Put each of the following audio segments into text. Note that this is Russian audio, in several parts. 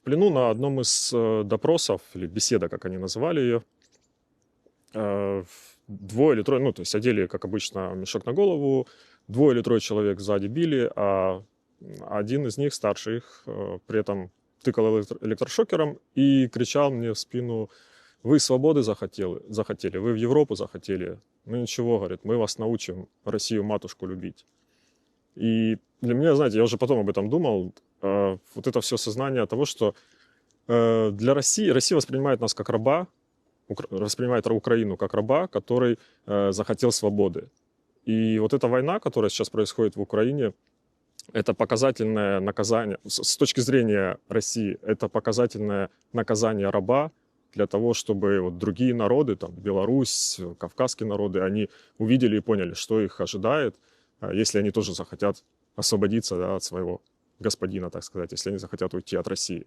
плену на одном из допросов, или беседа, как они назвали ее, двое или трое, ну, то есть одели, как обычно, мешок на голову, двое или трое человек сзади били, а один из них, старший их, при этом тыкал электрошокером и кричал мне в спину: «Вы свободы захотели, вы в Европу захотели. Ну ничего, говорит, мы вас научим Россию-матушку любить». И для меня, знаете, я уже потом об этом думал, вот это все сознание того, что для Россия воспринимает нас как раба, воспринимает Украину как раба, который захотел свободы. И вот эта война, которая сейчас происходит в Украине, это показательное наказание, с точки зрения России, это показательное наказание раба для того, чтобы вот другие народы, там, Беларусь, кавказские народы, они увидели и поняли, что их ожидает, если они тоже захотят освободиться, да, от своего господина, так сказать, если они захотят уйти от России.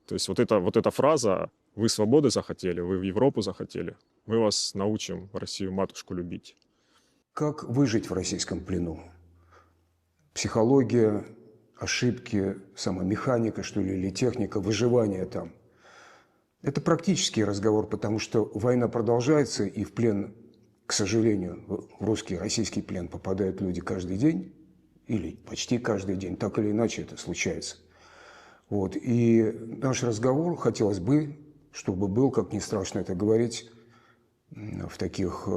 То есть вот эта фраза «Вы свободы захотели, вы в Европу захотели, мы вас научим Россию-матушку любить». Как выжить в российском плену? Психология, ошибки, сама механика, что ли, или техника выживания там. Это практический разговор, потому что война продолжается, и в плен, к сожалению, в русский, российский плен попадают люди каждый день, или почти каждый день, так или иначе это случается. Вот. И наш разговор хотелось бы, чтобы был, как ни страшно это говорить, в таких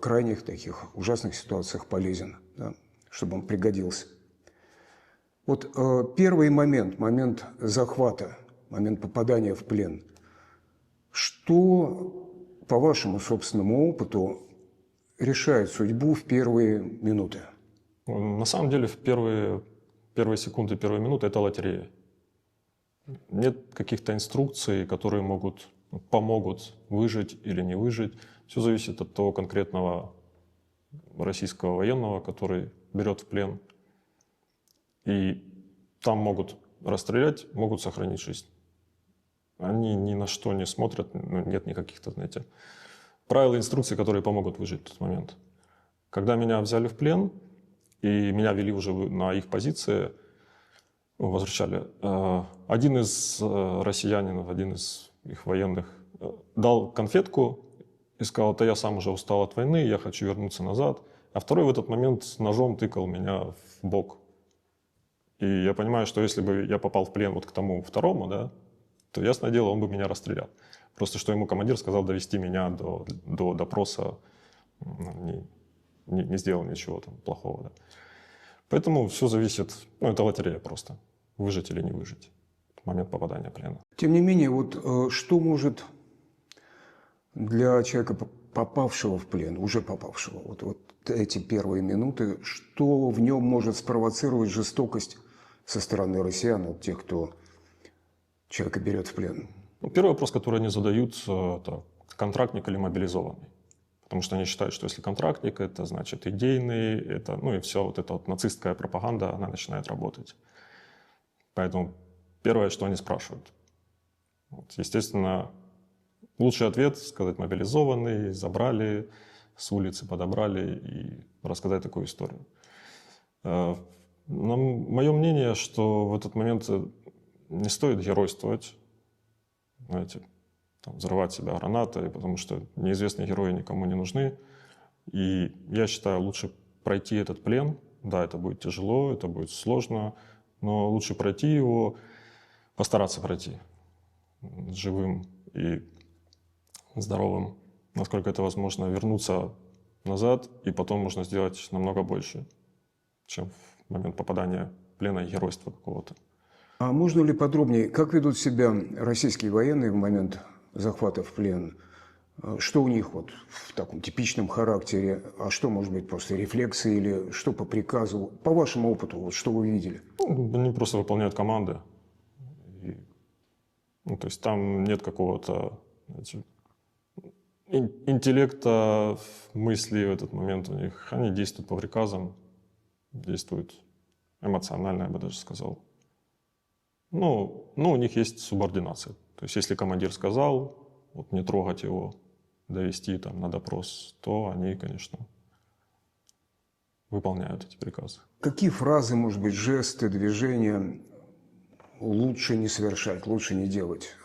крайних, таких ужасных ситуациях полезен, да, чтобы он пригодился. Вот первый момент захвата, момент попадания в плен. Что, по вашему собственному опыту, решает судьбу в первые минуты? На самом деле в первые секунды, первые минуты это лотерея. Нет каких-то инструкций, которые помогут выжить или не выжить. Все зависит от того конкретного российского военного, который берет в плен. И там могут расстрелять, могут сохранить жизнь. Они ни на что не смотрят, нет никаких-то, знаете, правил и инструкций, которые помогут выжить в тот момент. Когда меня взяли в плен, и меня вели уже на их позиции, возвращали, один из россиянинов, один из их военных дал конфетку и сказал: «Да я сам уже устал от войны, я хочу вернуться назад». А второй в этот момент ножом тыкал меня в бок. И я понимаю, что если бы я попал в плен вот к тому второму, да, то, ясное дело, он бы меня расстрелял. Просто что ему командир сказал довести меня до допроса, не сделал ничего там плохого. Да. Поэтому все зависит, это лотерея просто, выжить или не выжить в момент попадания в плен. Тем не менее, вот что может для человека, попавшего в плен, уже попавшего, вот эти первые минуты, что в нем может спровоцировать жестокость со стороны россиян, от тех, кто человека берет в плен? Первый вопрос, который они задают, это контрактник или мобилизованный. Потому что они считают, что если контрактник, это значит идейный, это, и все вот эта вот нацистская пропаганда, она начинает работать. Поэтому первое, что они спрашивают. Естественно, лучший ответ — сказать мобилизованный, забрали, с улицы подобрали и рассказать такую историю. Мое мнение, что в этот момент не стоит геройствовать, знаете, взрывать себя гранатой, потому что неизвестные герои никому не нужны. И я считаю, лучше пройти этот плен. Да, это будет тяжело, это будет сложно, но лучше пройти его, постараться пройти живым и здоровым, насколько это возможно, вернуться назад, и потом можно сделать намного больше, чем в момент попадания в плен и геройства какого-то. А можно ли подробнее, как ведут себя российские военные в момент захвата в плен? Что у них вот в таком типичном характере, а что может быть просто рефлексы или что по приказу? По вашему опыту, вот что вы видели? Они просто выполняют команды. То есть там нет какого-то, знаете, интеллекта, мысли в этот момент у них. Они действуют по приказам, действуют эмоционально, я бы даже сказал. У них есть субординация. То есть если командир сказал, вот не трогать его, довести там на допрос, то они, конечно, выполняют эти приказы. Какие фразы, может быть, жесты, движения лучше не совершать, лучше не делать?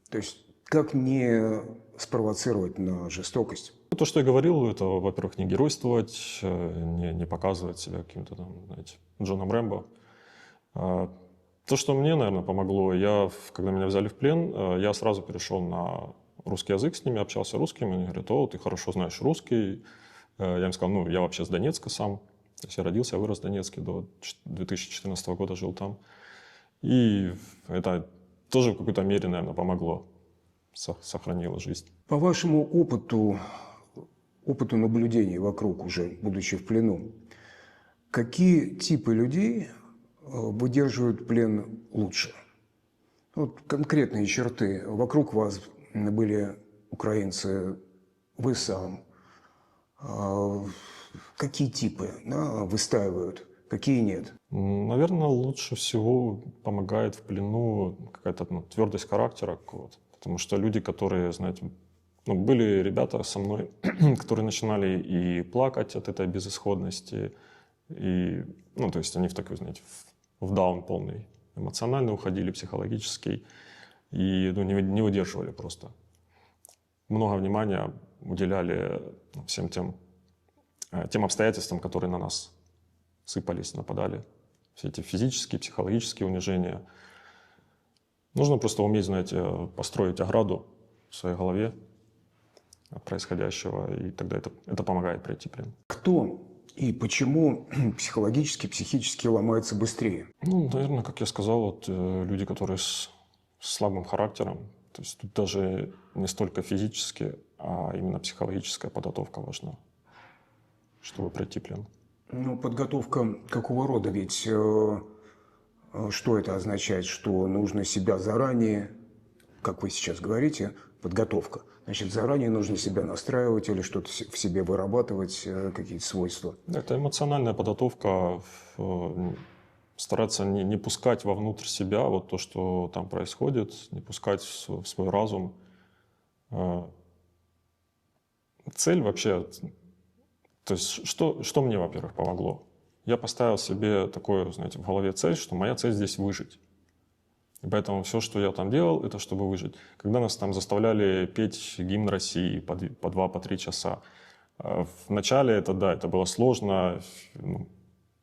То есть как не спровоцировать на жестокость? Ну, то, что я говорил, это, во-первых, не геройствовать, не показывать себя каким-то там, знаете, Джоном Рэмбо. А, То, что мне, наверное, помогло, когда меня взяли в плен, я сразу перешел на русский язык, с ними общался русским, они говорят: о, ты хорошо знаешь русский. Я им сказал: ну, я вообще с Донецка сам. То есть я родился, вырос в Донецке, до 2014 года жил там. И это тоже в какой-то мере, наверное, помогло, сохранило жизнь. По вашему опыту наблюдений вокруг, уже будучи в плену, какие типы людей выдерживают плен лучше? Вот конкретные черты. Вокруг вас были украинцы, вы сам. Какие типы, да, выстаивают, какие нет? Наверное, лучше всего помогает в плену какая-то твердость характера какого-то. Потому что люди, которые, знаете, были ребята со мной, которые начинали и плакать от этой безысходности, и, то есть они в такой, знаете, в даун полный, эмоционально уходили, психологический, и не выдерживали просто. Много внимания уделяли всем тем обстоятельствам, которые на нас сыпались, нападали. Все эти физические, психологические унижения. Нужно просто уметь, знаете, построить ограду в своей голове от происходящего, и тогда это помогает пройти плен. Кто и почему психологически, психически ломается быстрее? Наверное, как я сказал, люди, которые с слабым характером, то есть тут даже не столько физически, а именно психологическая подготовка важна, чтобы пройти плен. Подготовка какого рода? Ведь что это означает? Что нужно себя заранее, как вы сейчас говорите, подготовка. Значит, заранее нужно себя настраивать или что-то в себе вырабатывать, какие-то свойства. Это эмоциональная подготовка, стараться не пускать вовнутрь себя вот то, что там происходит, не пускать в свой разум. Цель вообще, то есть что мне, во-первых, помогло? Я поставил себе такое, знаете, в голове цель, что моя цель здесь выжить. И поэтому все, что я там делал, это чтобы выжить. Когда нас там заставляли петь гимн России по 2-3 часа, в начале это было сложно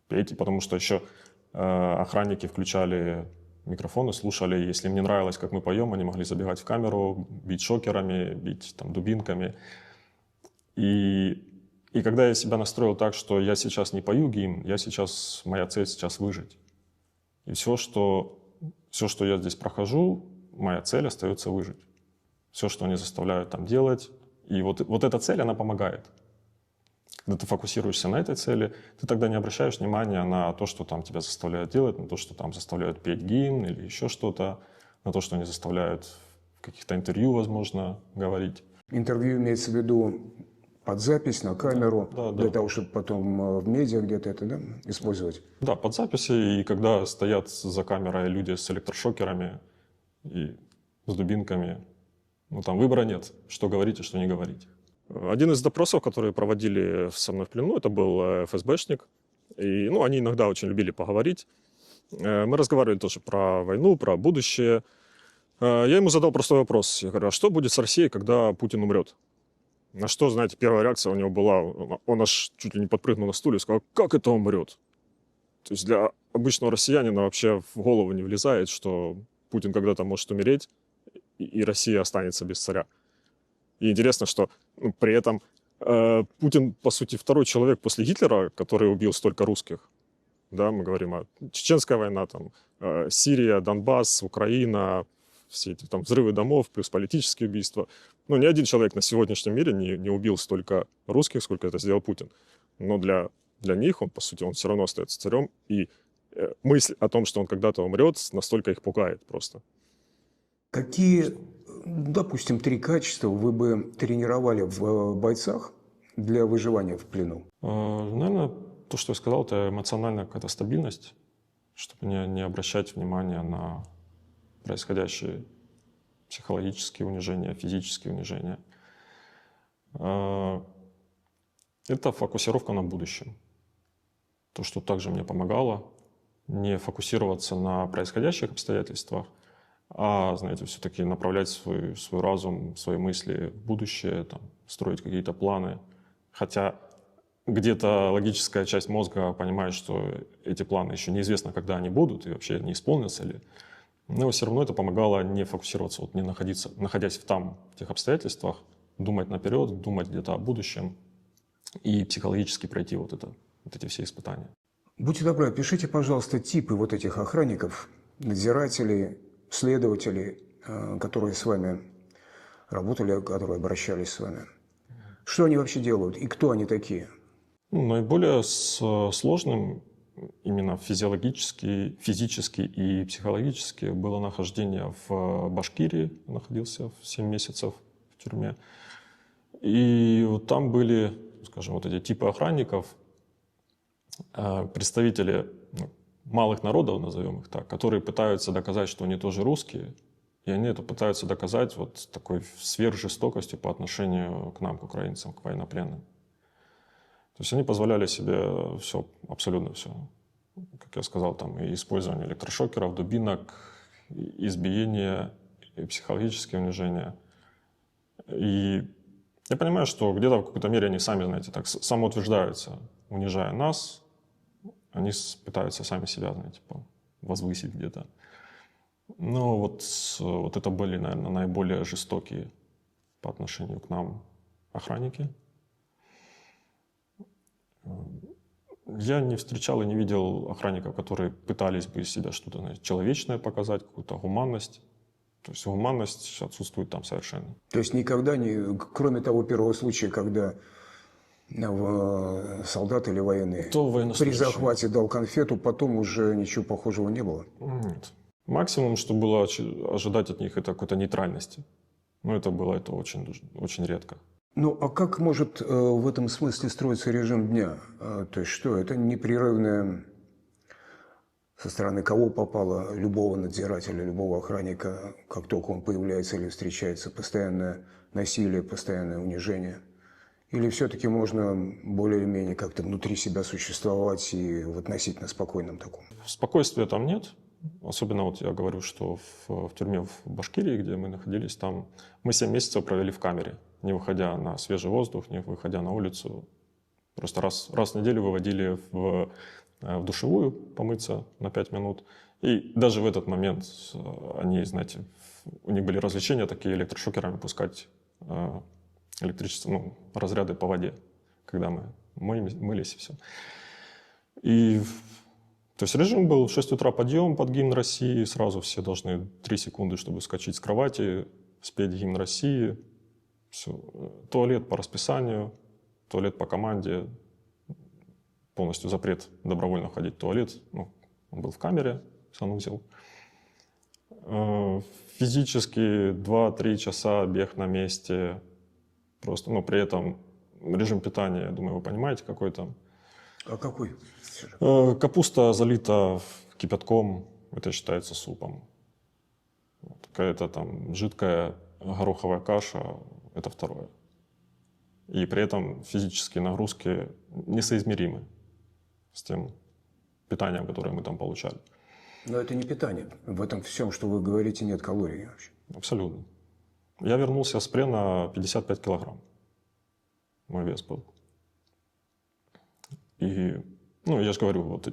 петь, потому что еще охранники включали микрофоны, слушали. Если им не нравилось, как мы поем, они могли забегать в камеру, бить шокерами, бить там дубинками. И когда я себя настроил так, что я сейчас не пою гимн, моя цель сейчас выжить. И все, что я здесь прохожу, моя цель остается выжить. Все, что они заставляют там делать. И вот эта цель, она помогает. Когда ты фокусируешься на этой цели, ты тогда не обращаешь внимания на то, что там тебя заставляют делать, на то, что там заставляют петь гимн или еще что-то, на то, что они заставляют в каких-то интервью, возможно, говорить. Интервью имеется в виду под запись, на камеру, для того, чтобы потом в медиа где-то это использовать? Да, под записи, и когда стоят за камерой люди с электрошокерами и с дубинками, там выбора нет, что говорить и что не говорить. Один из допросов, которые проводили со мной в плену, это был ФСБшник. И, они иногда очень любили поговорить. Мы разговаривали тоже про войну, про будущее. Я ему задал простой вопрос. Я говорю: а что будет с Россией, когда Путин умрет? На что, знаете, первая реакция у него была, он аж чуть ли не подпрыгнул на стуле и сказал: как это умрет? То есть для обычного россиянина вообще в голову не влезает, что Путин когда-то может умереть, и Россия останется без царя. И интересно, что при этом Путин, по сути, второй человек после Гитлера, который убил столько русских. Да, мы говорим о Чеченская война, Сирия, Донбасс, Украина, все эти взрывы домов, плюс политические убийства. Ни один человек на сегодняшнем мире не убил столько русских, сколько это сделал Путин. Но для них, по сути, он все равно остается царем. И мысль о том, что он когда-то умрет, настолько их пугает просто. Какие, допустим, 3 качества вы бы тренировали в бойцах для выживания в плену? Наверное, то, что я сказал, это эмоциональная какая-то стабильность, чтобы не обращать внимания на происходящие психологические унижения, физические унижения. Это фокусировка на будущем. То, что также мне помогало, не фокусироваться на происходящих обстоятельствах, а, знаете, все-таки направлять свой разум, свои мысли в будущее, там, строить какие-то планы. Хотя где-то логическая часть мозга понимает, что эти планы еще неизвестно, когда они будут и вообще не исполнятся ли. Но все равно это помогало не фокусироваться, вот не находясь в тех обстоятельствах, думать наперед, думать где-то о будущем и психологически пройти вот эти все испытания. Будьте добры, опишите, пожалуйста, типы вот этих охранников, надзирателей, следователей, которые с вами работали, которые обращались с вами. Что они вообще делают и кто они такие? Ну, наиболее сложным именно физически и психологически было нахождение в Башкирии. Находился в 7 месяцев в тюрьме. И вот там были, скажем, вот эти типы охранников, представители малых народов, назовем их так, которые пытаются доказать, что они тоже русские, и они это пытаются доказать вот такой сверхжестокостью по отношению к нам, к украинцам, к военнопленным. То есть они позволяли себе все, абсолютно все. Как я сказал, там и использование электрошокеров, дубинок, и избиение, и психологические унижения. И я понимаю, что где-то в какой-то мере они сами, знаете, так самоутверждаются, унижая нас. Они пытаются сами себя, знаете, возвысить где-то. Но вот это были, наверное, наиболее жестокие по отношению к нам охранники. Я не встречал и не видел охранников, которые пытались бы из себя что-то, знаете, человечное показать, какую-то гуманность. То есть гуманность отсутствует там совершенно. То есть никогда не, кроме того первого случая, когда солдат или военный при захвате дал конфету, потом уже ничего похожего не было? Нет. Максимум, что было ожидать от них, это какой-то нейтральности. Но это очень, очень редко. Ну, а как может в этом смысле строиться режим дня? То есть что, это непрерывное со стороны кого попало, любого надзирателя, любого охранника, как только он появляется или встречается, постоянное насилие, постоянное унижение? Или все-таки можно более-менее как-то внутри себя существовать и в относительно спокойном таком? Спокойствия там нет. Особенно вот я говорю, что в тюрьме в Башкирии, где мы находились, там мы 7 месяцев провели в камере, не выходя на свежий воздух, не выходя на улицу. Просто раз в неделю выводили в душевую помыться на 5 минут. И даже в этот момент они, знаете, у них были развлечения такие, электрошокерами пускать электричество, разряды по воде, когда мы мылись и все. И то есть режим был: в 6 утра подъем под гимн России, сразу все должны 3 секунды, чтобы вскочить с кровати, спеть гимн России. Все. Туалет по расписанию, туалет по команде, полностью запрет добровольно ходить в туалет. Он был в камере, санузел. Физически 2-3 часа бег на месте. Просто, при этом режим питания, я думаю, вы понимаете, какой там. А какой? Капуста залита кипятком, это считается супом. Какая-то там жидкая гороховая каша, это второе. И при этом физические нагрузки несоизмеримы с тем питанием, которое мы там получали. Но это не питание. В этом всем, что вы говорите, нет калорий вообще. Абсолютно. Я вернулся с плена 55 килограмм. Мой вес был. И, я же говорю, то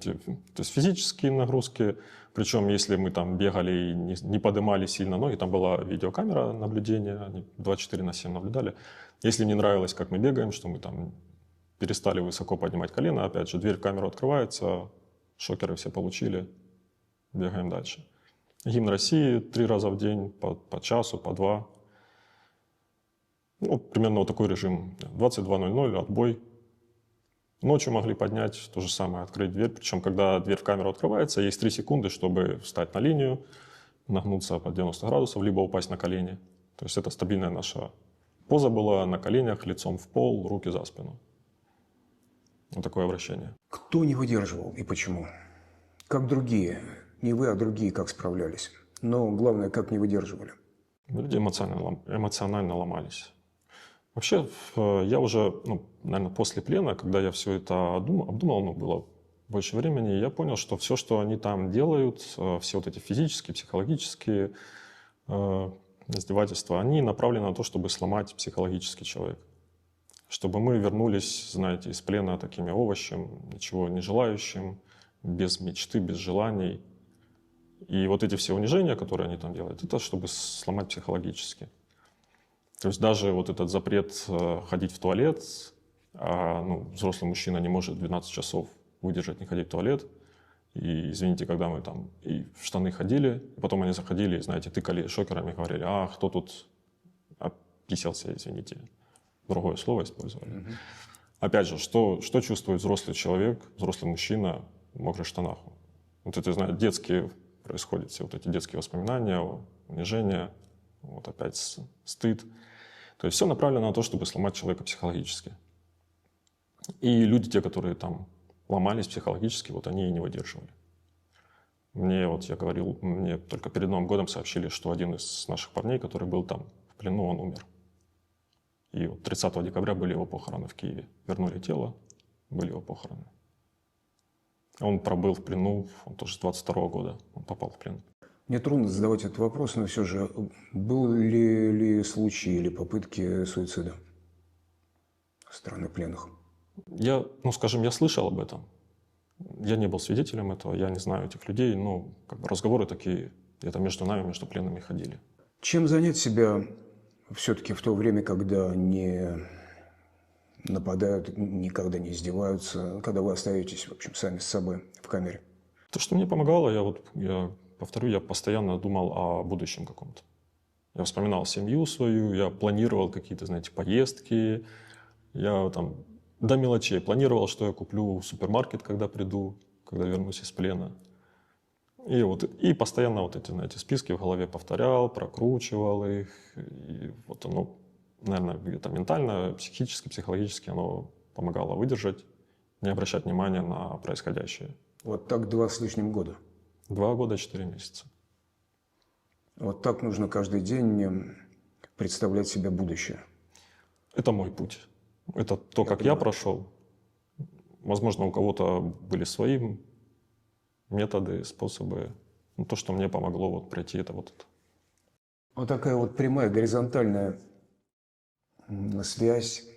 есть физические нагрузки, причем если мы там бегали и не поднимали сильно ноги, там была видеокамера наблюдения, они 24/7 наблюдали. Если не нравилось, как мы бегаем, что мы там перестали высоко поднимать колено, опять же, дверь в камеру открывается, шокеры все получили, бегаем дальше. Гимн России 3 раза в день, по часу, по 2. Примерно вот такой режим. 22:00 отбой. Ночью могли поднять, то же самое, открыть дверь. Причем, когда дверь в камеру открывается, есть 3 секунды, чтобы встать на линию, нагнуться под 90 градусов, либо упасть на колени. То есть это стабильная наша поза была, на коленях, лицом в пол, руки за спину. Вот такое обращение. Кто не выдерживал и почему? Как другие? Не вы, а другие как справлялись? Но главное, как не выдерживали? Люди эмоционально ломались. Вообще, я уже, наверное, после плена, когда я все это обдумал, было больше времени, и я понял, что все, что они там делают, все вот эти физические, психологические издевательства, они направлены на то, чтобы сломать психологический человек. Чтобы мы вернулись, знаете, из плена такими овощем, ничего не желающим, без мечты, без желаний. И вот эти все унижения, которые они там делают, это чтобы сломать психологически. То есть даже вот этот запрет ходить в туалет, взрослый мужчина не может 12 часов выдержать, не ходить в туалет. И, извините, когда мы там и в штаны ходили, и потом они заходили, знаете, тыкали шокерами, говорили, кто тут описался, извините. Другое слово использовали. Mm-hmm. Опять же, что чувствует взрослый человек, взрослый мужчина в мокрых штанах? Вот это, знаете, детские происходят, все вот эти детские воспоминания, унижение, вот опять стыд. То есть все направлено на то, чтобы сломать человека психологически. И люди, те, которые там ломались психологически, вот они и не выдерживали. Мне только перед Новым годом сообщили, что один из наших парней, который был там в плену, он умер. И вот 30 декабря были его похороны в Киеве. Вернули тело, были его похороны. Он пробыл в плену, он тоже с 22 года, он попал в плен. Мне трудно задавать этот вопрос, но все же, были ли случаи или попытки суицида со стороны пленных? Я слышал об этом. Я не был свидетелем этого, я не знаю этих людей, но разговоры такие, это между нами, между пленными ходили. Чем занять себя все-таки в то время, когда не нападают, никогда не издеваются, когда вы остаетесь, в общем, сами с собой в камере? То, что мне помогало, я постоянно думал о будущем каком-то. Я вспоминал семью свою, я планировал какие-то, знаете, поездки. Я там до мелочей планировал, что я куплю в супермаркет, когда приду, когда вернусь из плена. И постоянно вот эти, знаете, списки в голове повторял, прокручивал их. И вот оно, наверное, где-то ментально, психически, психологически оно помогало выдержать, не обращать внимания на происходящее. Вот так 2 с лишним года? 2 года, 4 месяца. Вот так нужно каждый день представлять себе будущее. Это мой путь. Это то, как я прошел. Возможно, у кого-то были свои методы, способы. Но то, что мне помогло вот пройти, это вот это. Вот такая вот прямая, горизонтальная связь,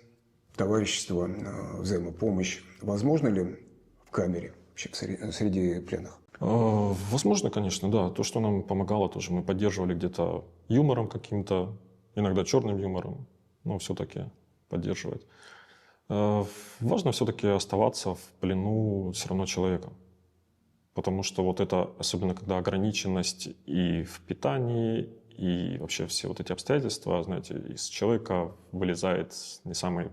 товарищество, взаимопомощь. Возможно ли в камере, вообще среди пленных? Возможно, конечно, да. То, что нам помогало, тоже мы поддерживали где-то юмором каким-то, иногда черным юмором, но все-таки поддерживать. Важно все-таки оставаться в плену все равно человеком. Потому что вот это, особенно когда ограниченность и в питании, и вообще все вот эти обстоятельства, знаете, из человека вылезает не самые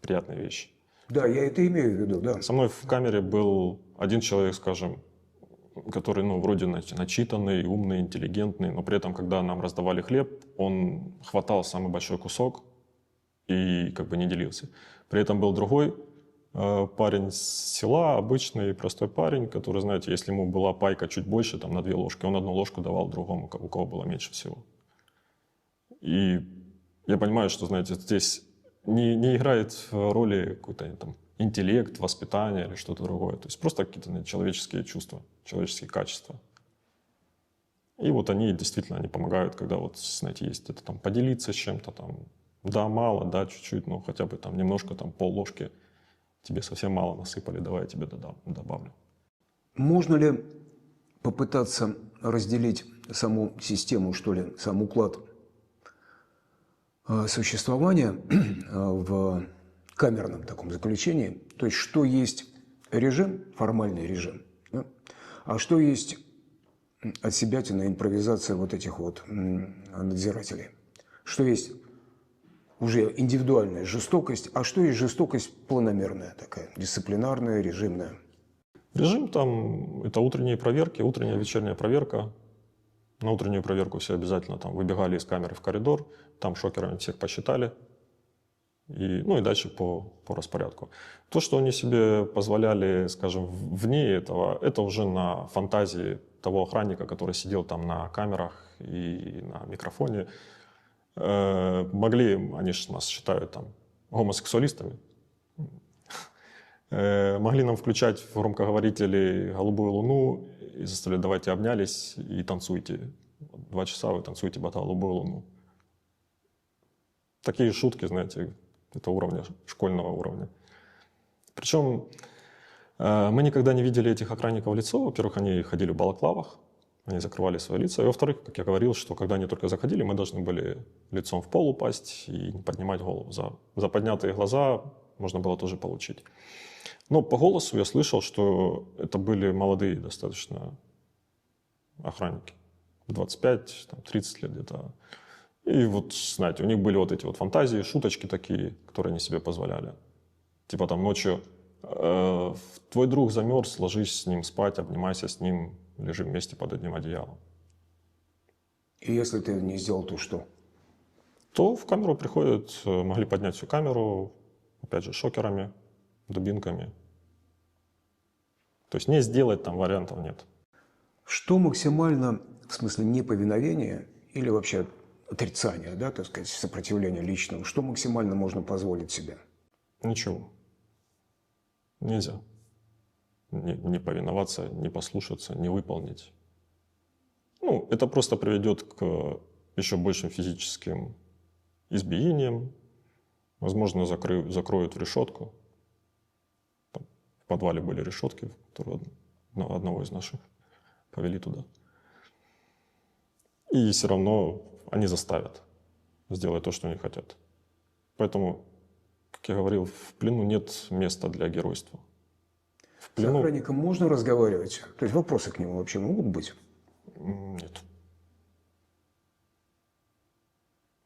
приятные вещи. Да, я это имею в виду, да. Со мной в камере был один человек, скажем, который, вроде начитанный, умный, интеллигентный, но при этом, когда нам раздавали хлеб, он хватал самый большой кусок и не делился. При этом был другой парень с села, обычный простой парень, который, знаете, если ему была пайка чуть больше, там, на 2 ложки, он 1 ложку давал другому, у кого было меньше всего. И я понимаю, что, знаете, здесь не играет роли какой-то там интеллект, воспитание или что-то другое. То есть просто какие-то человеческие чувства, человеческие качества. И вот они действительно помогают, когда вот, знаете, есть это там поделиться с чем-то там. Да, мало, да, чуть-чуть, но хотя бы там немножко, там пол-ложки тебе совсем мало насыпали, давай я тебе добавлю. Можно ли попытаться разделить саму систему, что ли, сам уклад существования в камерном таком заключении? То есть, что есть режим, формальный режим, да? А что есть отсебятина, импровизация вот этих вот надзирателей? Что есть уже индивидуальная жестокость, а что есть жестокость планомерная такая, дисциплинарная, режимная? Режим там – это утренние проверки, утренняя, вечерняя проверка. На утреннюю проверку все обязательно там выбегали из камеры в коридор, там шокерами всех посчитали. И дальше по распорядку. То, что они себе позволяли, скажем, вне этого, это уже на фантазии того охранника, который сидел там на камерах и на микрофоне. Могли, они же нас считают там гомосексуалистами. Могли нам включать в громкоговорители «Голубую луну» и заставляли «давайте обнялись и танцуйте». 2 часа вы танцуете под «Голубую луну». Такие шутки, знаете, это уровня, школьного уровня. Причем мы никогда не видели этих охранников в лицо. Во-первых, они ходили в балаклавах, они закрывали свои лица. И во-вторых, как я говорил, что когда они только заходили, мы должны были лицом в пол упасть и не поднимать голову. За поднятые глаза можно было тоже получить. Но по голосу я слышал, что это были молодые достаточно охранники. 25-30 лет где-то. И вот, знаете, у них были вот эти вот фантазии, шуточки такие, которые они себе позволяли. Типа там ночью твой друг замерз, ложись с ним спать, обнимайся с ним, лежи вместе под одним одеялом. И если ты не сделал, то что? То в камеру приходят, могли поднять всю камеру, опять же, шокерами, дубинками. То есть не сделать там вариантов нет. Что максимально, в смысле неповиновения или вообще отрицания, да, так сказать, сопротивления личного, что максимально можно позволить себе? Ничего. Нельзя. Не повиноваться, не послушаться, не выполнить. Ну, это просто приведет к еще большим физическим избиениям. Возможно, закроют в решетку. Там в подвале были решетки, которые одного из наших повели туда. И все равно они заставят сделать то, что они хотят. Поэтому, как я говорил, в плену нет места для геройства. В С плену охранником можно разговаривать? То есть вопросы к нему вообще могут быть? нет.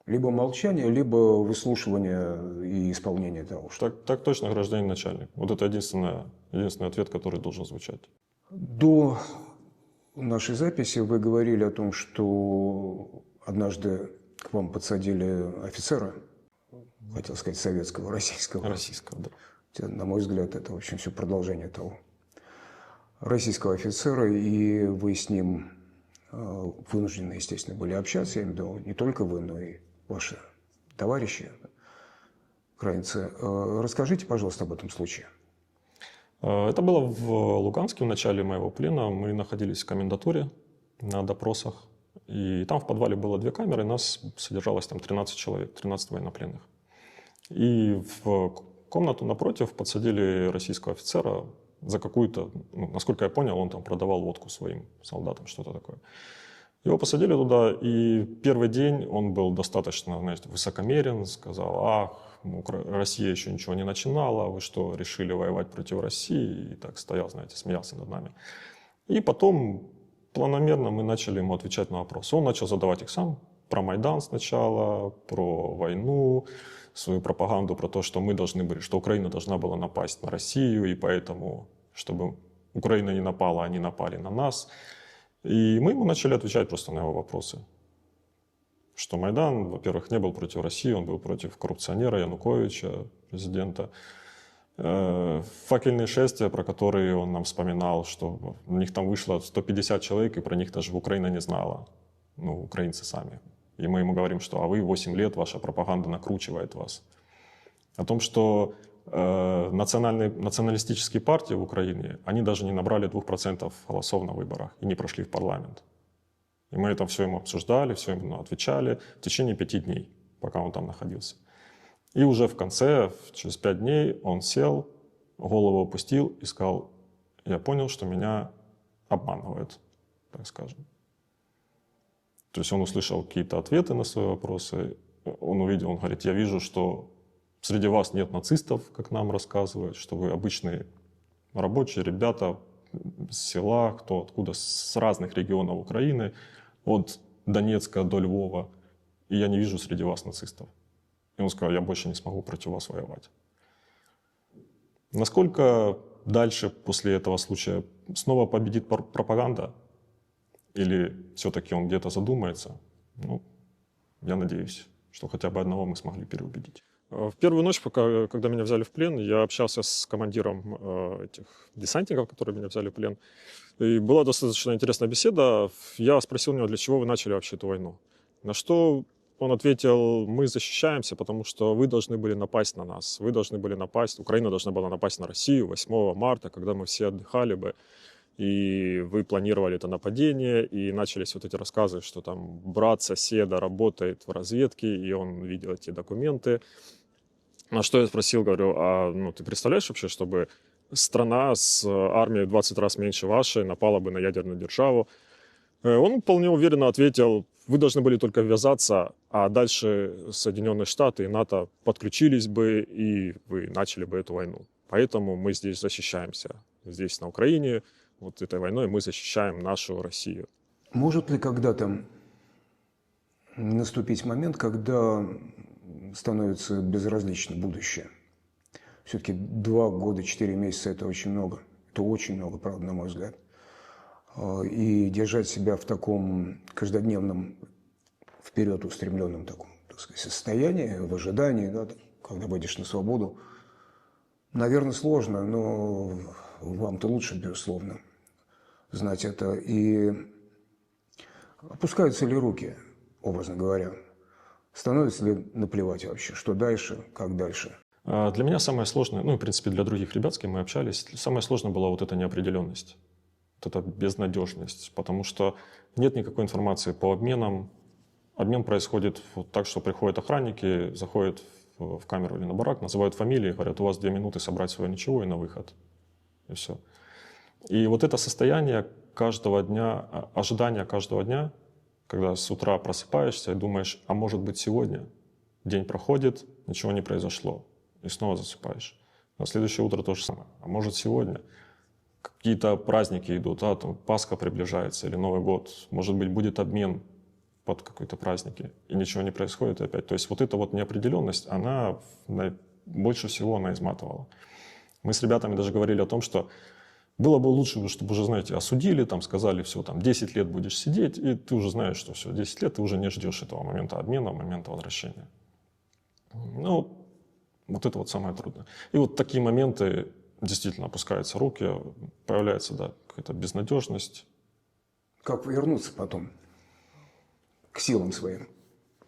Либо молчание, либо выслушивание и исполнение того, что... Так точно, гражданин начальник. Вот это единственный ответ, который должен звучать. До нашей записи вы говорили о том, что однажды к вам подсадили офицера, хотел сказать советского, российского. Российского, да. Хотя, на мой взгляд, это, в общем, все продолжение того. Российского офицера, и вы с ним вынуждены, естественно, были общаться, я имею в виду не только вы, но и ваши товарищи, украинцы. Расскажите, пожалуйста, об этом случае. Это было в Луганске в начале моего плена. Мы находились в комендатуре на допросах. И там в подвале было 2 камеры, нас содержалось там 13 человек, 13 военнопленных. И в комнату напротив подсадили российского офицера за какую-то, насколько я понял, он там продавал водку своим солдатам, что-то такое. Его посадили туда, и первый день он был достаточно, знаете, высокомерен, сказал: Россия еще ничего не начинала, вы что, решили воевать против России? И так стоял, знаете, смеялся над нами. И потом планомерно мы начали ему отвечать на вопросы. Он начал задавать их сам, про Майдан сначала, про войну, свою пропаганду, про то, что мы должны были, что Украина должна была напасть на Россию, и поэтому, чтобы Украина не напала, они напали на нас. И мы ему начали отвечать просто на его вопросы. Что Майдан, во-первых, не был против России, он был против коррупционера Януковича, президента. Факельные шествия, про которые он нам вспоминал, что у них там вышло 150 человек, и про них даже Украина не знала. Ну, украинцы сами. И мы ему говорим, что а вы 8 лет, ваша пропаганда накручивает вас. О том, что националистические партии в Украине, они даже не набрали 2% голосов на выборах и не прошли в парламент. И мы это все ему обсуждали, все ему отвечали в течение 5 дней, пока он там находился. И уже в конце, через 5 дней, он сел, голову опустил и сказал: я понял, что меня обманывают, так скажем. То есть он услышал какие-то ответы на свои вопросы, он увидел, он говорит: я вижу, что среди вас нет нацистов, как нам рассказывают, что вы обычные рабочие ребята с села, кто откуда, с разных регионов Украины, от Донецка до Львова, и я не вижу среди вас нацистов. И он сказал: я больше не смогу против вас воевать. Насколько дальше после этого случая снова победит пропаганда? Или все-таки он где-то задумается? Ну, я надеюсь, что хотя бы одного мы смогли переубедить. В первую ночь, когда меня взяли в плен, я общался с командиром этих десантников, которые меня взяли в плен. И была достаточно интересная беседа. Я спросил у него: для чего вы начали вообще эту войну? На что Он ответил: мы защищаемся, потому что вы должны были напасть на нас. Вы должны были напасть, Украина должна была напасть на Россию 8 марта, когда мы все отдыхали бы. И вы планировали это нападение, и начались вот эти рассказы, что там брат соседа работает в разведке, и он видел эти документы. На что я спросил, говорю, а ну, ты представляешь вообще, чтобы страна с армией в 20 раз меньше вашей напала бы на ядерную державу? Он вполне уверенно ответил: вы должны были только ввязаться, а дальше Соединенные Штаты и НАТО подключились бы, и вы начали бы эту войну. Поэтому мы здесь защищаемся. Здесь, на Украине, вот этой войной мы защищаем нашу Россию. Может ли когда-то наступить момент, когда становится безразлично будущее? Все-таки 2 года, 4 месяца – это очень много. Это очень много, правда, на мой взгляд. И держать себя в таком каждодневном, вперед устремленном таком, так сказать, состоянии, в ожидании, да, когда выйдешь на свободу, наверное, сложно, но вам-то лучше, безусловно, знать это. И опускаются ли руки, образно говоря? Становится ли наплевать вообще, что дальше, как дальше? Для меня самое сложное, ну и в принципе для других ребят, с кем мы общались, самое сложное была вот эта неопределенность, вот эта безнадежность, потому что нет никакой информации по обменам. Обмен происходит вот так, что приходят охранники, заходят в камеру или на барак, называют фамилии, говорят: у вас 2 минуты собрать свое ничего и на выход. И все. И вот это состояние каждого дня, ожидание каждого дня, когда с утра просыпаешься и думаешь: а может быть сегодня? День проходит, ничего не произошло, и снова засыпаешь. На следующее утро то же самое. А может сегодня? Какие-то праздники идут, там Пасха приближается или Новый год. Может быть, будет обмен под какие-то праздники, и ничего не происходит опять. То есть вот эта вот неопределенность, она больше всего она изматывала. Мы с ребятами даже говорили о том, что было бы лучше, чтобы уже, знаете, осудили, там сказали: все, там 10 лет будешь сидеть, и ты уже знаешь, что все, 10 лет ты уже не ждешь этого момента обмена, момента возвращения. Ну, вот это вот самое трудное. И вот такие моменты, действительно опускаются руки, появляется, да, какая-то безнадежность. Как вернуться потом к силам своим?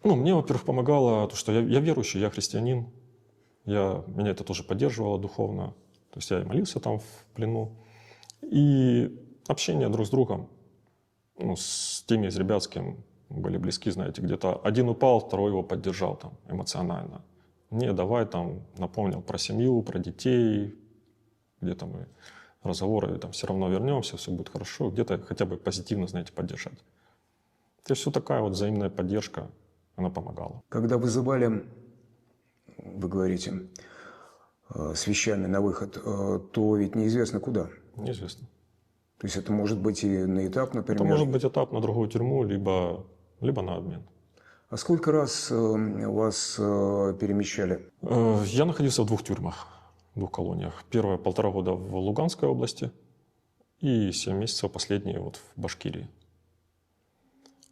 Ну, мне, во-первых, помогало то, что я верующий, я христианин. Меня это тоже поддерживало духовно. То есть я и молился там в плену. И общение друг с другом, ну, с теми из ребят, с кем были близки, знаете, где-то один упал, второй его поддержал там эмоционально. Не, давай там, напомнил про семью, про детей, где-то мы разговоры, там все равно вернемся, все будет хорошо, где-то хотя бы позитивно, знаете, поддержать. То есть вот такая вот взаимная поддержка, она помогала. Когда вызывали, вы говорите, с вещами на выход, то ведь неизвестно куда. Неизвестно. То есть это может быть и на этап, например. Это может быть этап на другую тюрьму, либо на обмен. А сколько раз вас перемещали? Я находился в 2 тюрьмах, в 2 колониях. Первая 1,5 года в Луганской области и 7 месяцев последние вот в Башкирии.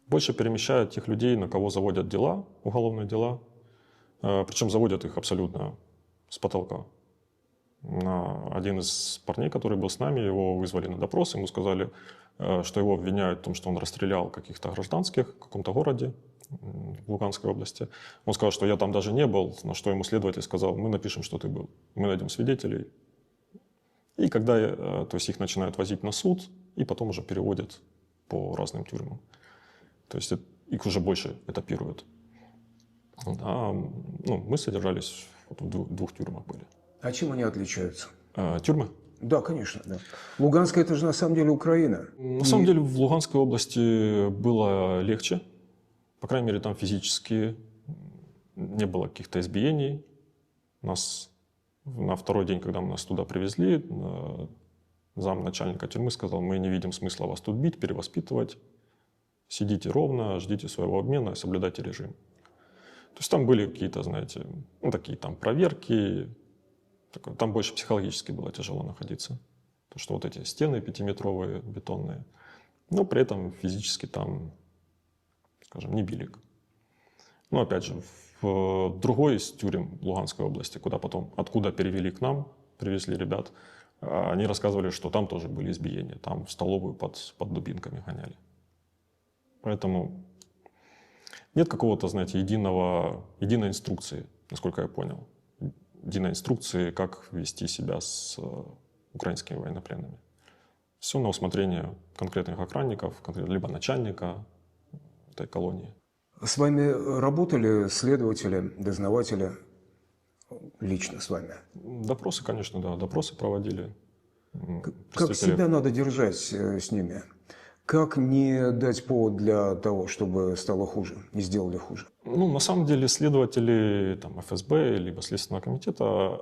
Больше перемещают тех людей, на кого заводят дела, уголовные дела. Причем заводят их абсолютно с потолка. Один из парней, который был с нами, его вызвали на допрос, ему сказали, что его обвиняют в том, что он расстрелял каких-то гражданских в каком-то городе в Луганской области. Он сказал, что я там даже не был, на что ему следователь сказал: мы напишем, что ты был, мы найдем свидетелей. И когда, то есть их начинают возить на суд, и потом уже переводят по разным тюрьмам. То есть их уже больше этапируют. Мы содержались в 2 тюрьмах были. А чем они отличаются? Тюрьмы? Да, конечно. Да. Луганская – это же на самом деле Украина. На самом деле в Луганской области было легче. По крайней мере, там физически не было каких-то избиений. Нас на 2-й день, когда нас туда привезли, замначальника тюрьмы сказал: мы не видим смысла вас тут бить, перевоспитывать. Сидите ровно, ждите своего обмена, соблюдайте режим. То есть там были какие-то, знаете, такие там проверки. Там больше психологически было тяжело находиться. Потому что вот эти стены 5-метровые, бетонные. Но при этом физически там, скажем, не били. Но опять же, в другой из тюрем Луганской области, откуда перевели к нам, привезли ребят, они рассказывали, что там тоже были избиения. Там в столовую под дубинками гоняли. Поэтому Нет какого-то, знаете, единой инструкции, насколько я понял. Единой инструкции, как вести себя с украинскими военнопленными. Все на усмотрение конкретных охранников, либо начальника этой колонии. С вами работали следователи, дознаватели лично с вами? Допросы, конечно, да, допросы проводили. Как себя надо держать с ними? Как не дать повод для того, чтобы стало хуже, не сделали хуже? Ну, на самом деле, следователи там, ФСБ либо Следственного комитета,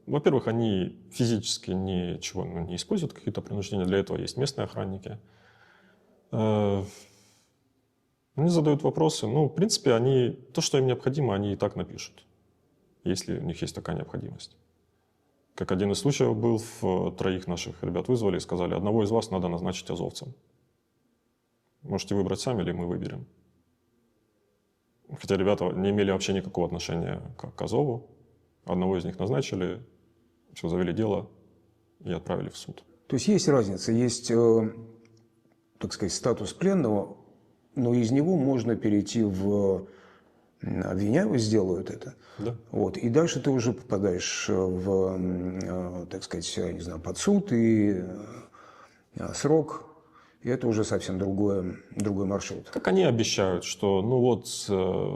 во-первых, они физически ничего не используют, какие-то принуждения. Для этого есть местные охранники. Они задают вопросы. Ну, в принципе, то, что им необходимо, они и так напишут, если у них есть такая необходимость. Как один из случаев был, троих наших ребят вызвали и сказали, одного из вас надо назначить азовцем. Можете выбрать сами, или мы выберем. Хотя ребята не имели вообще никакого отношения к Азову. Одного из них назначили, все, завели дело и отправили в суд. То есть разница, есть, так сказать, статус пленного, но из него можно перейти в обвиняемых, сделают это. Да. Вот, и дальше ты уже попадаешь в, так сказать, я не знаю, под суд и срок. И это уже совсем другой маршрут. Как они обещают, что ну вот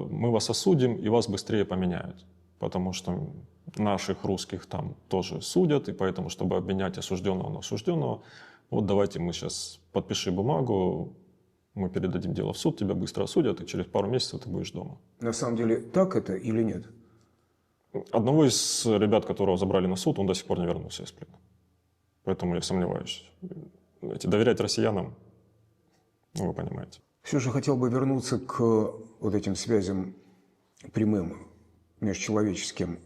мы вас осудим и вас быстрее поменяют. Потому что наших русских там тоже судят, и поэтому, чтобы обменять осужденного на осужденного, вот давайте мы сейчас подпиши бумагу, мы передадим дело в суд, тебя быстро осудят, и через пару месяцев ты будешь дома. На самом деле так это или нет? Одного из ребят, которого забрали на суд, он до сих пор не вернулся из плена. Поэтому я сомневаюсь. Доверять россиянам, ну, вы понимаете. Все же хотел бы вернуться к вот этим связям прямым, межчеловеческим.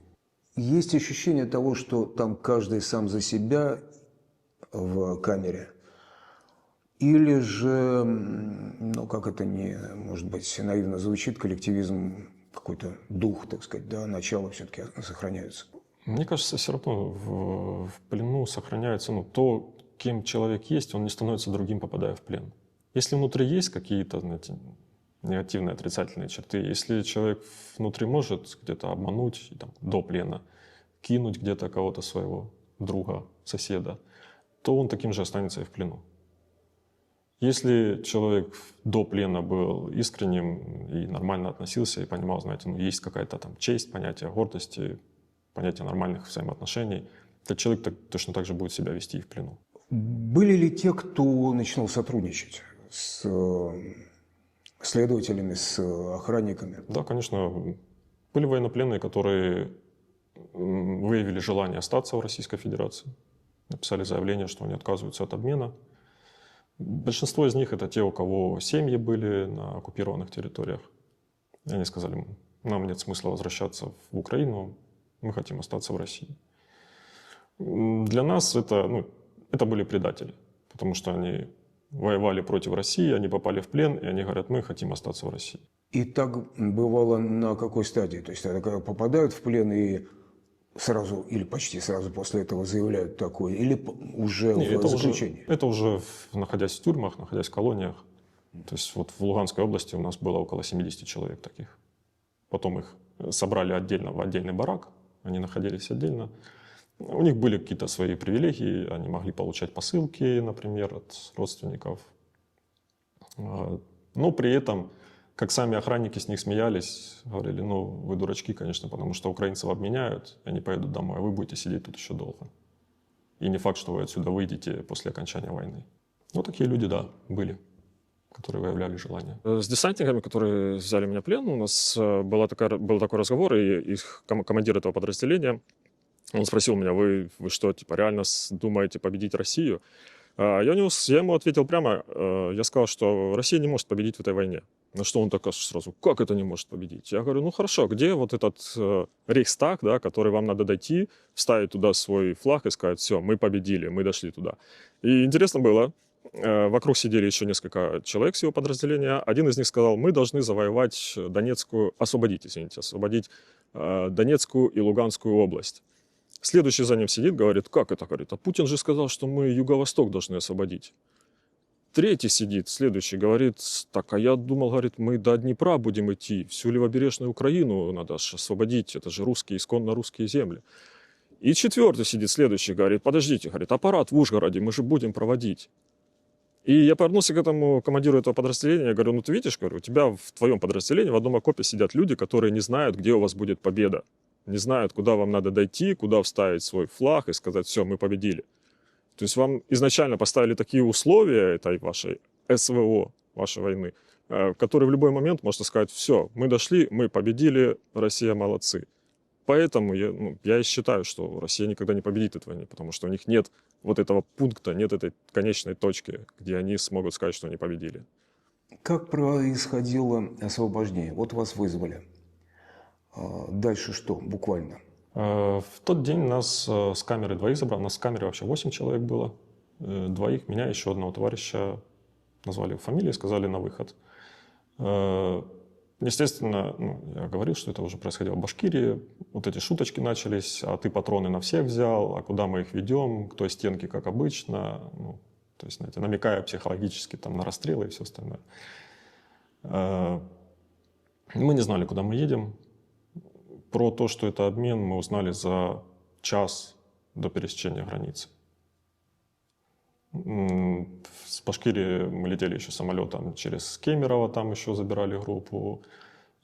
Есть ощущение того, что там каждый сам за себя в камере? Или же, ну, как это не, может быть, наивно звучит, коллективизм, какой-то дух, так сказать, да, начало все-таки сохраняются? Мне кажется, все равно в плену сохраняется, ну, то, кем человек есть, он не становится другим, попадая в плен. Если внутри есть какие-то, знаете, негативные, отрицательные черты, если человек внутри может где-то обмануть там, до плена, кинуть где-то кого-то своего друга, соседа, то он таким же останется и в плену. Если человек до плена был искренним и нормально относился и понимал, знаете, ну, есть какая-то там честь, понятие гордости, понятие нормальных взаимоотношений, то человек точно так же будет себя вести и в плену. Были ли те, кто начинал сотрудничать с следователями, с охранниками? Да, конечно. Были военнопленные, которые выявили желание остаться в Российской Федерации, написали заявление, что они отказываются от обмена. Большинство из них это те, у кого семьи были на оккупированных территориях. И они сказали, нам нет смысла возвращаться в Украину, мы хотим остаться в России. Для нас это были предатели, потому что они воевали против России, они попали в плен, и они говорят, мы хотим остаться в России. И так бывало на какой стадии? То есть, когда попадают в плен и сразу или почти сразу после этого заявляют такое, или уже в заключении? Это уже находясь в тюрьмах, находясь в колониях. То есть вот в Луганской области у нас было около 70 человек таких. Потом их собрали отдельно в отдельный барак, они находились отдельно. У них были какие-то свои привилегии, они могли получать посылки, например, от родственников. Но при этом, как сами охранники с них смеялись, говорили, ну, вы дурачки, конечно, потому что украинцев обменяют, они поедут домой, а вы будете сидеть тут еще долго. И не факт, что вы отсюда выйдете после окончания войны. Ну, такие люди, да, были, которые выявляли желание. С десантниками, которые взяли меня в плен, у нас был такой разговор, и их командир этого подразделения, он спросил меня, вы что, типа, реально думаете победить Россию? Я ему ответил прямо, я сказал, что Россия не может победить в этой войне. На что он так сразу, как это не может победить? Я говорю, ну хорошо, где вот этот Рейхстаг, да, который вам надо дойти, вставить туда свой флаг и сказать, все, мы победили, мы дошли туда. И интересно было, вокруг сидели еще несколько человек с его подразделения. Один из них сказал, мы должны завоевать освободить Донецкую и Луганскую область. Следующий за ним сидит, говорит, как это? Говорит, а Путин же сказал, что мы Юго-Восток должны освободить. третий сидит, следующий, говорит, так, а я думал, говорит, мы до Днепра будем идти, всю левобережную Украину надо ж освободить, это же русские, исконно русские земли. И четвертый сидит, следующий, говорит, подождите, говорит, аппарат в Ужгороде мы же будем проводить. И я повернулся к этому командиру этого подразделения, я говорю, ну ты видишь, говорю, у тебя в твоем подразделении в одном окопе сидят люди, которые не знают, где у вас будет победа, не знают, куда вам надо дойти, куда вставить свой флаг и сказать, все, мы победили. То есть вам изначально поставили такие условия этой вашей СВО, вашей войны, которые в любой момент можно сказать, все, мы дошли, мы победили, Россия молодцы. Поэтому я и считаю, что Россия никогда не победит эту войну, потому что у них нет вот этого пункта, нет этой конечной точки, где они смогут сказать, что они победили. Как происходило освобождение? Вот вас вызвали. Дальше что, буквально? В тот день нас с камеры двоих забрал. У нас в камере вообще 8 человек было. Двоих, меня, еще одного товарища назвали фамилии, сказали на выход. Естественно, я говорил, что это уже происходило в Башкирии. Вот эти шуточки начались, а ты патроны на всех взял, а куда мы их ведем, к той стенке, как обычно. То есть, знаете, намекая психологически там, на расстрелы и все остальное. Мы не знали, куда мы едем. Про то, что это обмен, мы узнали за час до пересечения границы. С Башкирии мы летели еще самолетом через Кемерово, там еще забирали группу.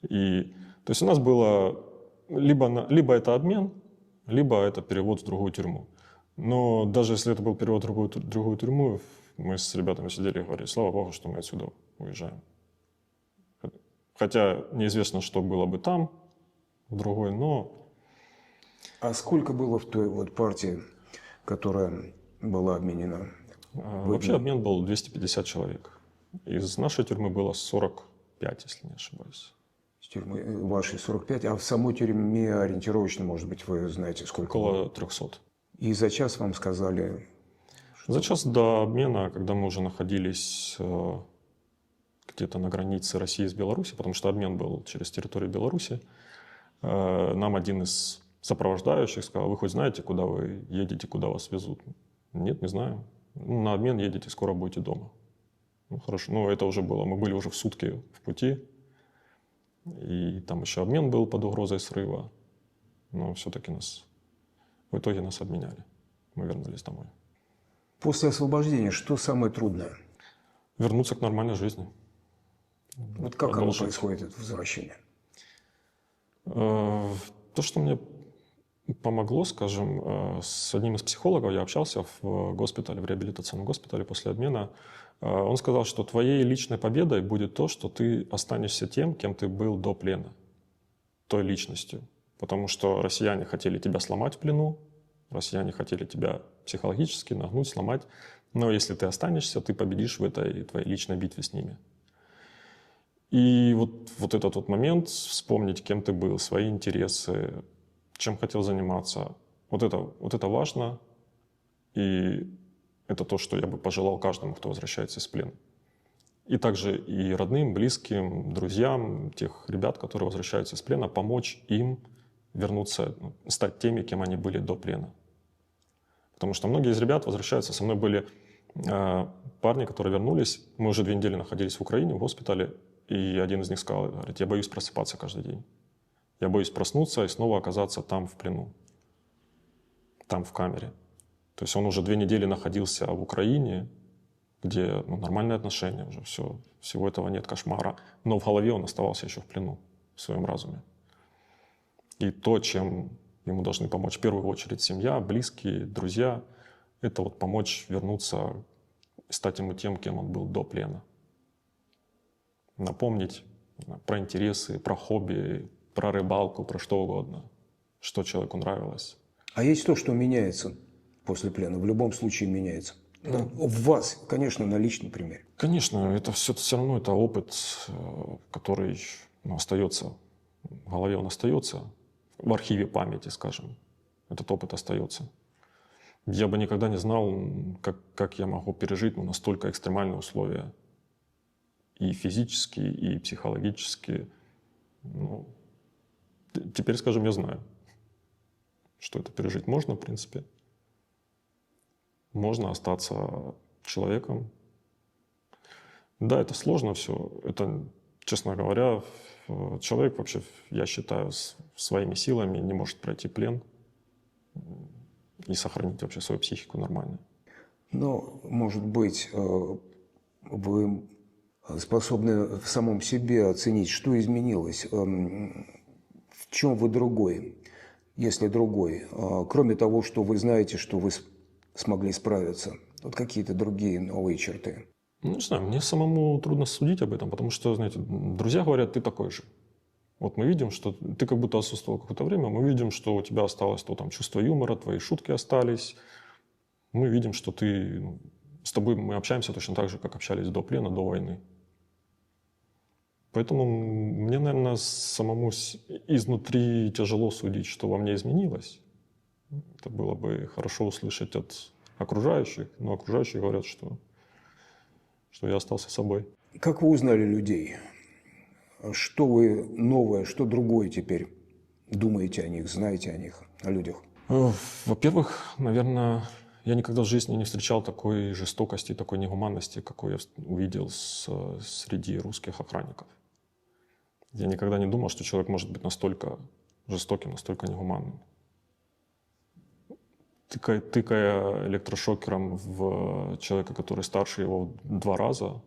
И, то есть у нас было либо это обмен, либо это перевод в другую тюрьму. Но даже если это был перевод в другую тюрьму, мы с ребятами сидели и говорили, слава богу, что мы отсюда уезжаем. Хотя неизвестно, что было бы там, в другой, но... А сколько было в той вот партии, которая была обменена? Вообще обмен был 250 человек. Из нашей тюрьмы было 45, если не ошибаюсь. С тюрьмы вашей 45, а в самой тюрьме ориентировочно, может быть, вы знаете, сколько? Около 300. И за час вам сказали... За час до обмена, когда мы уже находились где-то на границе России с Беларусью, потому что обмен был через территорию Беларуси, нам один из сопровождающих сказал, вы хоть знаете, куда вы едете, куда вас везут? Нет, не знаю. На обмен едете, скоро будете дома. Хорошо, это уже было, мы были уже в сутки в пути, и там еще обмен был под угрозой срыва, но все-таки в итоге нас обменяли, мы вернулись домой. После освобождения что самое трудное? Вернуться к нормальной жизни. Вот как оно происходит, это возвращение? То, что мне помогло, скажем, с одним из психологов я общался в госпитале, в реабилитационном госпитале после обмена. Он сказал, что твоей личной победой будет то, что ты останешься тем, кем ты был до плена, той личностью. Потому что россияне хотели тебя сломать в плену, россияне хотели тебя психологически нагнуть, сломать. Но если ты останешься, ты победишь в этой твоей личной битве с ними. И вот этот вот момент, вспомнить, кем ты был, свои интересы, чем хотел заниматься, вот это важно. И это то, что я бы пожелал каждому, кто возвращается из плена. И также и родным, близким, друзьям, тех ребят, которые возвращаются из плена, помочь им вернуться, стать теми, кем они были до плена. Потому что многие из ребят возвращаются. Со мной были парни, которые вернулись. Мы уже 2 недели находились в Украине, в госпитале. И один из них сказал, говорит, я боюсь просыпаться каждый день. Я боюсь проснуться и снова оказаться там в плену, там в камере. То есть он уже 2 недели находился в Украине, где нормальные отношения, уже всего этого нет, кошмара. Но в голове он оставался еще в плену, в своем разуме. И то, чем ему должны помочь в первую очередь семья, близкие, друзья, это вот помочь вернуться и стать ему тем, кем он был до плена. Напомнить про интересы, про хобби, про рыбалку, про что угодно, что человеку нравилось. А есть то, что меняется после плена? В любом случае меняется. В вас, конечно, на личном примере. Конечно, это все равно это опыт, который остается в голове, он остается в архиве памяти, скажем. Этот опыт остается. Я бы никогда не знал, как я могу пережить настолько экстремальные условия. И физически, и психологически. Теперь, скажем, я знаю, что это пережить можно, в принципе. Можно остаться человеком, Да, это сложно все. Это, честно говоря, человек вообще, я считаю, своими силами не может пройти плен и сохранить вообще свою психику нормально. Но, может быть, вы способны в самом себе оценить, что изменилось, в чем вы другой, если другой, кроме того, что вы знаете, что вы смогли справиться. Вот какие-то другие новые черты. Ну, не знаю, мне самому трудно судить об этом, потому что, знаете, друзья говорят, ты такой же. Вот мы видим, что ты как будто отсутствовал какое-то время, мы видим, что у тебя осталось то там чувство юмора, твои шутки остались. Мы видим, что ты, с тобой мы общаемся точно так же, как общались до плена, до войны. Поэтому мне, наверное, самому изнутри тяжело судить, что во мне изменилось. Это было бы хорошо услышать от окружающих, но окружающие говорят, что я остался собой. Как вы узнали людей? Что вы новое, что другое теперь думаете о них, знаете о них, о людях? Во-первых, наверное, я никогда в жизни не встречал такой жестокости, такой негуманности, какой я увидел среди русских охранников. Я никогда не думал, что человек может быть настолько жестоким, настолько негуманным. Тыкая электрошокером в человека, который старше его в 2 раза,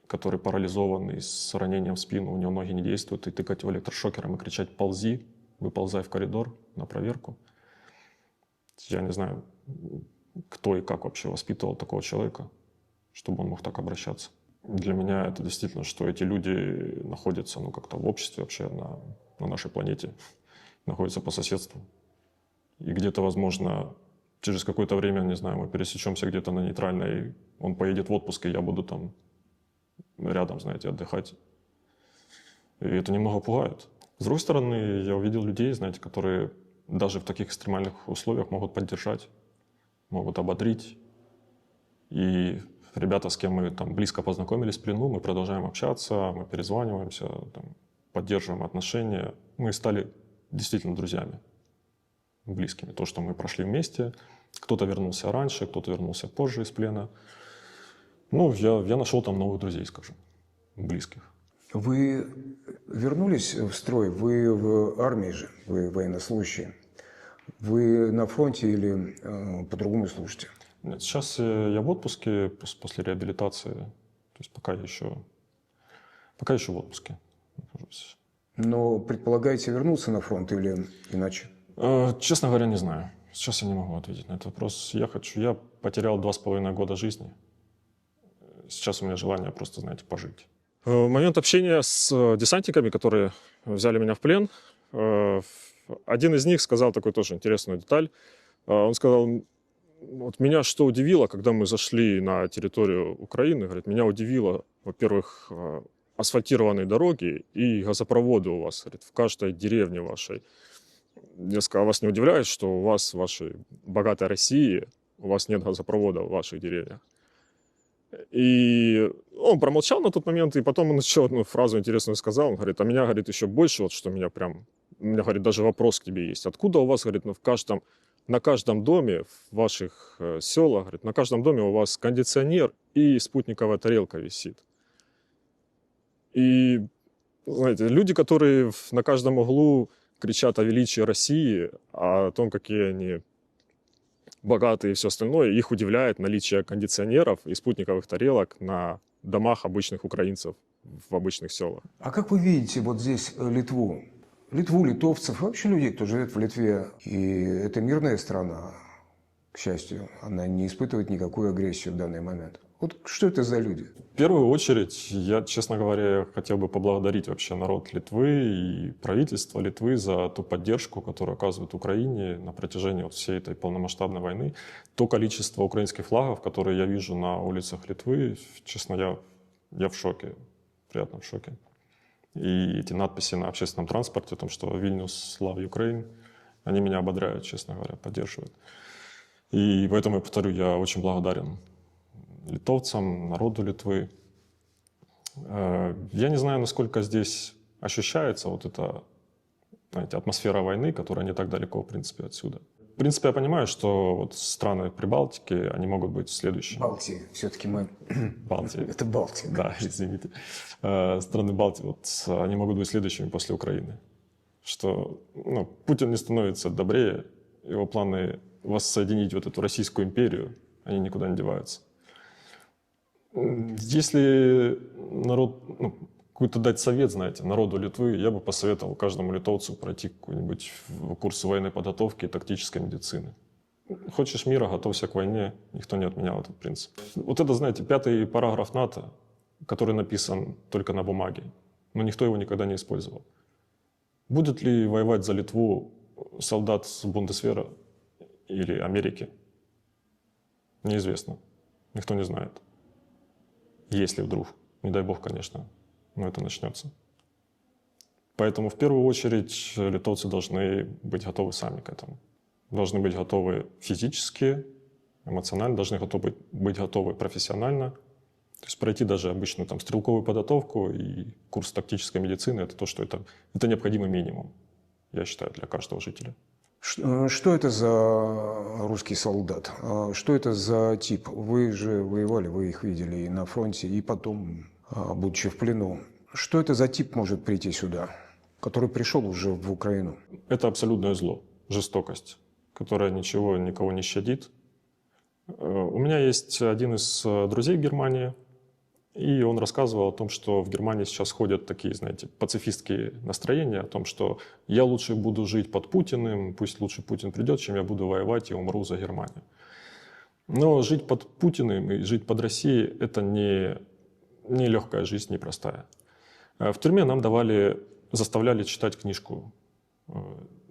который парализованный, с ранением в спину, у него ноги не действуют, и тыкать его электрошокером и кричать «ползи», выползай в коридор на проверку. Я не знаю, кто и как вообще воспитывал такого человека, чтобы он мог так обращаться. Для меня это действительно, что эти люди находятся как-то в обществе вообще на нашей планете, находятся по соседству. И где-то, возможно, через какое-то время, не знаю, мы пересечемся где-то на нейтральной, он поедет в отпуск, и я буду там рядом, знаете, отдыхать. И это немного пугает. С другой стороны, я увидел людей, знаете, которые даже в таких экстремальных условиях могут поддержать, могут ободрить. И ребята, с кем мы там близко познакомились в плену, мы продолжаем общаться, мы перезваниваемся, там, поддерживаем отношения. Мы стали действительно друзьями, близкими. То, что мы прошли вместе. Кто-то вернулся раньше, кто-то вернулся позже из плена. Я нашел там новых друзей, скажем, близких. Вы вернулись в строй, вы в армии же, вы военнослужащие. Вы на фронте или по-другому служите? Нет, сейчас я в отпуске после реабилитации, то есть пока еще в отпуске нахожусь. Но предполагаете вернуться на фронт или иначе? Честно говоря, не знаю. Сейчас я не могу ответить на этот вопрос. Я потерял 2,5 года жизни. Сейчас у меня желание просто, знаете, пожить. В момент общения с десантниками, которые взяли меня в плен, один из них сказал такую тоже интересную деталь. Он сказал, вот меня что удивило, когда мы зашли на территорию Украины, говорит, меня удивило, во-первых, асфальтированные дороги и газопроводы у вас, говорит, в каждой деревне вашей. Я сказал, вас не удивляет, что у вас в вашей богатой России, у вас нет газопровода в ваших деревнях? И он промолчал на тот момент, и потом он еще одну фразу интересную сказал. Он говорит, а меня, говорит, еще больше, вот что меня прям... У меня, говорит, даже вопрос к тебе есть. Откуда у вас, говорит, на каждом доме в ваших селах, говорит, на каждом доме у вас кондиционер и спутниковая тарелка висит? И, знаете, люди, которые на каждом углу кричат о величии России, о том, какие они богатые и все остальное, их удивляет наличие кондиционеров и спутниковых тарелок на домах обычных украинцев в обычных селах. А как вы видите вот здесь Литву? Литву, литовцев, вообще людей, кто живет в Литве. И это мирная страна, к счастью. Она не испытывает никакую агрессию в данный момент. Вот что это за люди? В первую очередь, я, честно говоря, хотел бы поблагодарить вообще народ Литвы и правительство Литвы за ту поддержку, которую оказывают Украине на протяжении всей этой полномасштабной войны. То количество украинских флагов, которые я вижу на улицах Литвы, честно, я в шоке, приятно в шоке. И эти надписи на общественном транспорте о том, что «Вильнюс, love Ukraine», они меня ободряют, честно говоря, поддерживают. И поэтому, я повторю, я очень благодарен литовцам, народу Литвы. Я не знаю, насколько здесь ощущается вот эта, знаете, атмосфера войны, которая не так далеко, в принципе, отсюда. в принципе, я понимаю, что вот страны Прибалтики, они могут быть следующими. Балтии. Все-таки мы... Балтии. Это Балтия. Да, извините. Страны Балтии, вот они могут быть следующими после Украины. Что Путин не становится добрее, его планы воссоединить вот эту Российскую империю, они никуда не деваются. Если народ, какой-то дать совет, знаете, народу Литвы, я бы посоветовал каждому литовцу пройти какой-нибудь курс военной подготовки и тактической медицины. Хочешь мира, готовься к войне, никто не отменял этот принцип. Вот это, знаете, 5-й параграф НАТО, который написан только на бумаге, но никто его никогда не использовал. Будет ли воевать за Литву солдат Бундесвера или Америки? Неизвестно. Никто не знает. Если вдруг, не дай бог, конечно, но это начнется. Поэтому в первую очередь литовцы должны быть готовы сами к этому. Должны быть готовы физически, эмоционально, должны быть готовы профессионально. То есть пройти даже обычную стрелковую подготовку и курс тактической медицины – это то, что это необходимый минимум, я считаю, для каждого жителя. Что это за русский солдат? Что это за тип? Вы же воевали, вы их видели и на фронте, и потом, будучи в плену. Что это за тип может прийти сюда, который пришел уже в Украину? Это абсолютное зло, жестокость, которая никого не щадит. У меня есть один из друзей в Германии, и он рассказывал о том, что в Германии сейчас ходят такие, знаете, пацифистские настроения, о том, что я лучше буду жить под Путиным, пусть лучше Путин придет, чем я буду воевать и умру за Германию. Но жить под Путиным и жить под Россией – это не легкая жизнь, непростая. В тюрьме нам заставляли читать книжку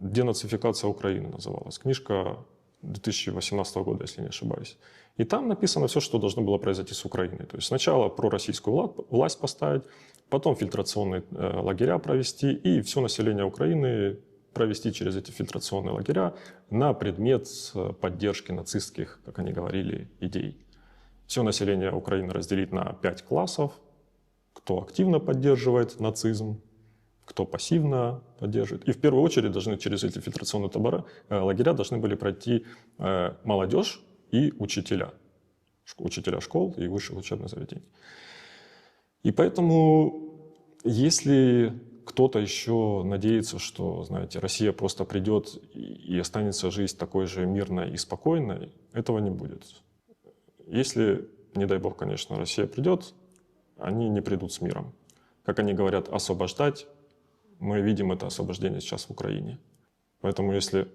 «Денацификация Украины» называлась. Книжка 2018 года, если не ошибаюсь. И там написано все, что должно было произойти с Украиной. То есть сначала пророссийскую власть поставить, потом фильтрационные лагеря провести и все население Украины провести через эти фильтрационные лагеря на предмет поддержки нацистских, как они говорили, идей. Все население Украины разделить на 5 классов. Кто активно поддерживает нацизм, кто пассивно поддерживает. И в первую очередь должны через эти фильтрационные лагеря должны были пройти молодежь и учителя школ и высших учебных заведений. И поэтому, если кто-то еще надеется, что, знаете, Россия просто придет и останется жизнь такой же мирной и спокойной, этого не будет. Если, не дай бог, конечно, Россия придет, они не придут с миром. Как они говорят, освобождать, мы видим это освобождение сейчас в Украине. Поэтому если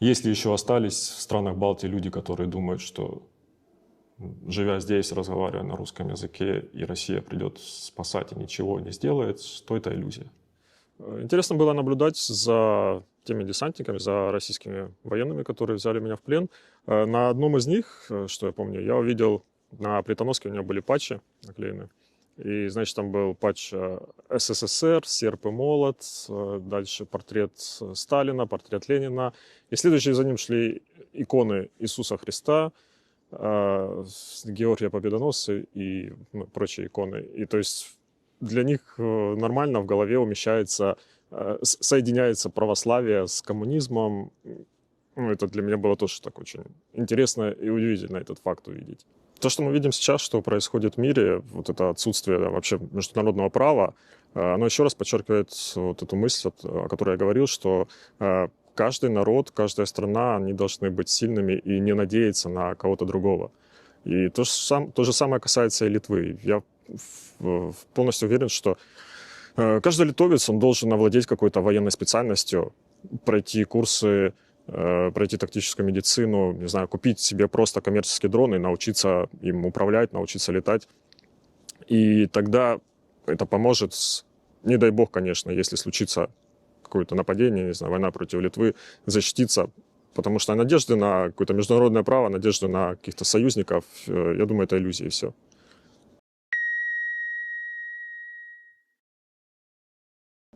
еще остались в странах Балтии люди, которые думают, что, живя здесь, разговаривая на русском языке, и Россия придет спасать и ничего не сделает, то это иллюзия. Интересно было наблюдать за теми десантниками, за российскими военными, которые взяли меня в плен. На одном из них, что я помню, я увидел, на плитоноске у него были патчи наклеены. И, значит, там был патч СССР, серп и молот, дальше портрет Сталина, портрет Ленина. И следующие за ним шли иконы Иисуса Христа, Георгия Победоносца и прочие иконы. И то есть для них нормально в голове умещается, соединяется православие с коммунизмом. Это для меня было тоже так очень интересно и удивительно этот факт увидеть. То, что мы видим сейчас, что происходит в мире, вот это отсутствие вообще международного права, оно еще раз подчеркивает вот эту мысль, о которой я говорил, что каждый народ, каждая страна, они должны быть сильными и не надеяться на кого-то другого. И то же самое касается и Литвы. Я полностью уверен, что каждый литовец, он должен овладеть какой-то военной специальностью, пройти курсы, пройти тактическую медицину, не знаю, купить себе просто коммерческий дрон и научиться им управлять, научиться летать. И тогда это поможет, не дай бог, конечно, если случится какое-то нападение, не знаю, война против Литвы, защититься. Потому что надежды на какое-то международное право, надежды на каких-то союзников, я думаю, это иллюзия и все.